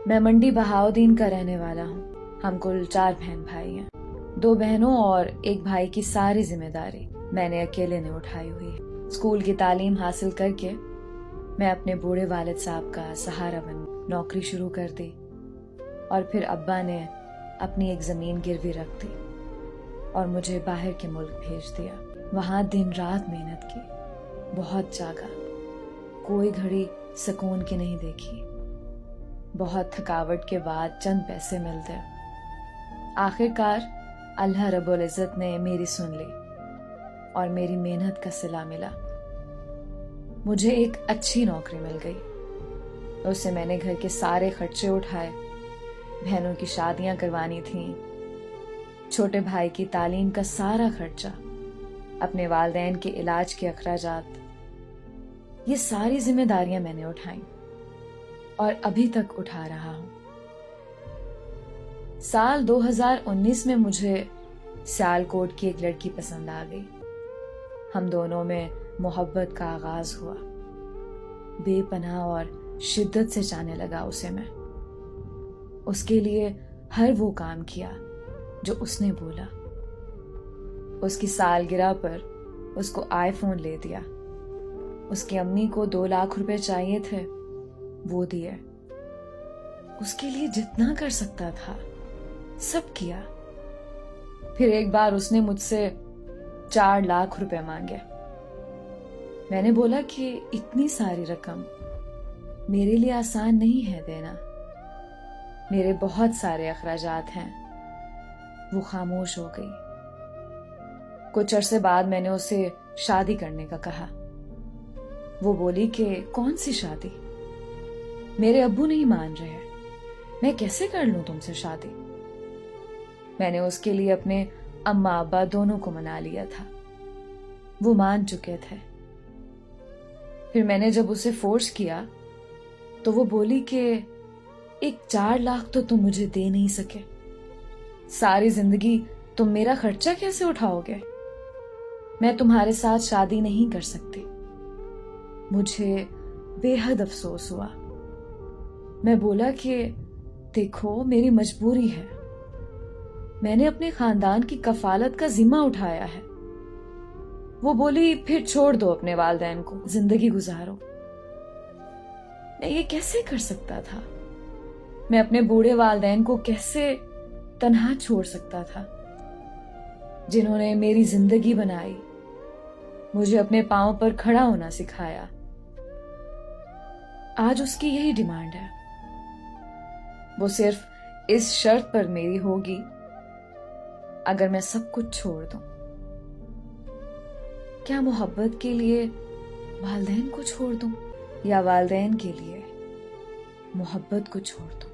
میں منڈی بہاؤدین کا رہنے والا ہوں۔ ہم کل 4 بہن بھائی ہیں۔ 2 بہنوں اور ایک بھائی کی ساری ذمہ داری میں نے اکیلے نے اٹھائی ہوئی ہے۔ اسکول کی تعلیم حاصل کر کے میں اپنے بوڑھے والد صاحب کا سہارا بن نوکری شروع کر دی، اور پھر ابا نے اپنی ایک زمین گروی رکھ دی اور مجھے باہر کے ملک بھیج دیا۔ وہاں دن رات محنت کی، بہت جاگا، کوئی گھڑی سکون کی نہیں دیکھی۔ بہت تھکاوٹ کے بعد چند پیسے ملتے، آخر کار اللہ رب العزت نے میری سن لی اور میری محنت کا صلہ ملا۔ مجھے ایک اچھی نوکری مل گئی، اس سے میں نے گھر کے سارے خرچے اٹھائے، بہنوں کی شادیاں کروانی تھیں، چھوٹے بھائی کی تعلیم کا سارا خرچہ، اپنے والدین کے علاج کے اخراجات، یہ ساری ذمہ داریاں میں نے اٹھائیں اور ابھی تک اٹھا رہا ہوں۔ سال 2019 میں مجھے سیالکوٹ کی ایک لڑکی پسند آ گئی۔ ہم دونوں میں محبت کا آغاز ہوا۔ بے پناہ اور شدت سے چاہنے لگا اسے میں۔ اس کے لیے ہر وہ کام کیا جو اس نے بولا۔ اس کی سالگرہ پر اس کو آئی فون لے دیا۔ اس کی امی کو 2 لاکھ روپے چاہیے تھے، وہ دیے۔ اس کے لیے جتنا کر سکتا تھا سب کیا۔ پھر ایک بار اس نے مجھ سے 4 لاکھ روپے مانگے۔ میں نے بولا کہ اتنی ساری رقم میرے لیے آسان نہیں ہے دینا، میرے بہت سارے اخراجات ہیں۔ وہ خاموش ہو گئی۔ کچھ عرصے بعد میں نے اسے شادی کرنے کا کہا۔ وہ بولی کہ کون سی شادی؟ میرے ابو نہیں مان رہے، میں کیسے کر لوں تم سے شادی؟ میں نے اس کے لیے اپنے اماں ابا دونوں کو منا لیا تھا، وہ مان چکے تھے۔ پھر میں نے جب اسے فورس کیا تو وہ بولی کہ ایک 4 لاکھ تو تم مجھے دے نہیں سکے، ساری زندگی تم میرا خرچہ کیسے اٹھاؤ گے؟ میں تمہارے ساتھ شادی نہیں کر سکتی۔ مجھے بے حد افسوس ہوا۔ میں بولا کہ دیکھو میری مجبوری ہے، میں نے اپنے خاندان کی کفالت کا ذمہ اٹھایا ہے۔ وہ بولی پھر چھوڑ دو اپنے والدین کو، زندگی گزارو۔ میں یہ کیسے کر سکتا تھا؟ میں اپنے بوڑھے والدین کو کیسے تنہا چھوڑ سکتا تھا، جنہوں نے میری زندگی بنائی، مجھے اپنے پاؤں پر کھڑا ہونا سکھایا۔ آج اس کی یہی ڈیمانڈ ہے، وہ صرف اس شرط پر میری ہوگی اگر میں سب کچھ چھوڑ دوں۔ کیا محبت کے لیے والدین کو چھوڑ دوں، یا والدین کے لیے محبت کو چھوڑ دوں؟